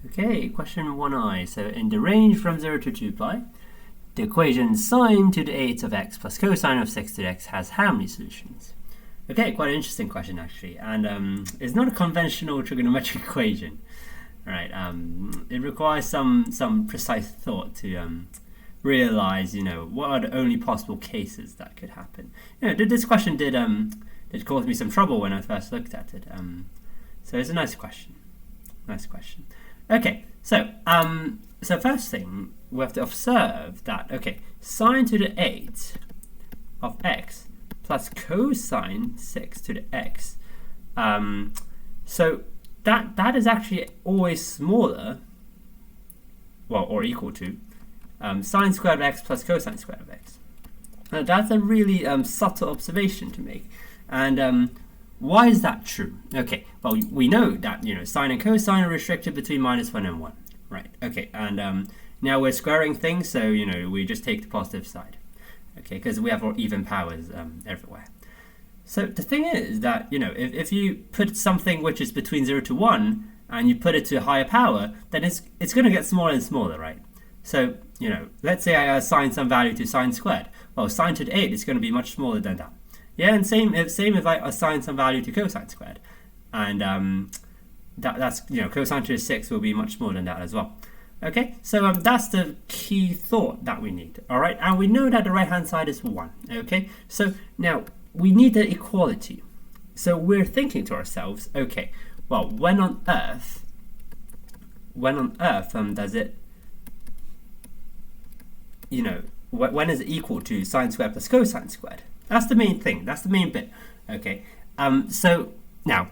Okay, question 1I. So in the range from 0 to 2 pi, the equation sine to the 8th of x plus cosine of 6 to the x has how many solutions? Okay, quite an interesting question actually, and it's not a conventional trigonometric equation. Right, it requires some precise thought to realize, what are the only possible cases that could happen. This question did cause me some trouble when I first looked at it. So it's a nice question. Nice question. Okay, so first thing we have to observe that sine to the 8th of x plus cosine 6 to the x. So that is actually always smaller, well, or equal to sine squared of x plus cosine squared of x. Now that's a really subtle observation to make, and why is that true? Okay, well, we know that sine and cosine are restricted between -1 and 1, right? Okay, and now we're squaring things, so we just take the positive side, okay, because we have even powers everywhere. So the thing is that if you put something which is between 0 to 1 and you put it to a higher power, then it's going to get smaller and smaller, right? So let's say I assign some value to sine squared. Well, sine to the 8 is going to be much smaller than that. Yeah, and same if I assign some value to cosine squared, and that's cosine to the 6 will be much smaller than that as well. Okay, so that's the key thought that we need. All right, and we know that the right hand side is 1. Okay, so now we need the equality. So we're thinking to ourselves, okay, well, when on earth does it, when is it equal to sine squared plus cosine squared? That's the main thing. That's the main bit. Okay. So now,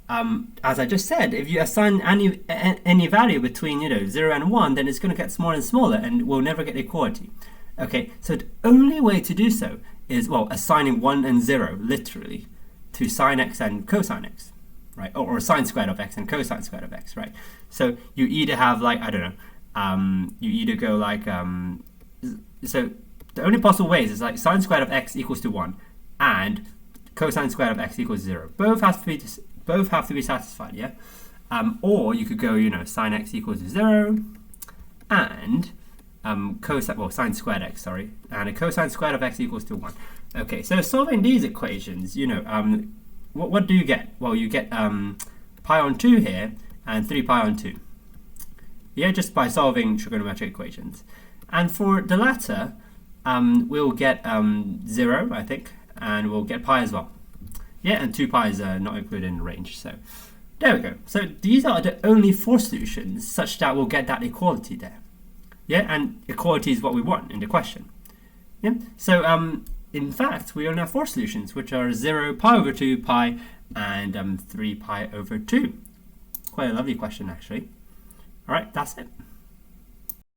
as I just said, if you assign any value between 0 and 1, then it's going to get smaller and smaller, and we'll never get equality. Okay. So the only way to do so is, well, assigning 1 and 0 literally to sine x and cosine x, right? Or sine squared of x and cosine squared of x, right? So you either have you either go so the only possible ways is sine squared of x equals to 1 and cosine squared of x equals 0. Both have to be satisfied, yeah? Or you could go, sine x equals to 0 and sine squared x, sorry, and a cosine squared of x equals to 1. Okay, so solving these equations, what do you get? Well, you get pi on 2 here and 3 pi on 2. Yeah, just by solving trigonometric equations. And for the latter, we'll get 0, I think, and we'll get pi as well. Yeah, and 2 pi is not included in the range. So there we go. So these are the only 4 solutions such that we'll get that equality there. Yeah, and equality is what we want in the question. Yeah, so in fact, we only have 4 solutions, which are 0, pi over 2, pi, and 3 pi over 2. Quite a lovely question, actually. All right, that's it.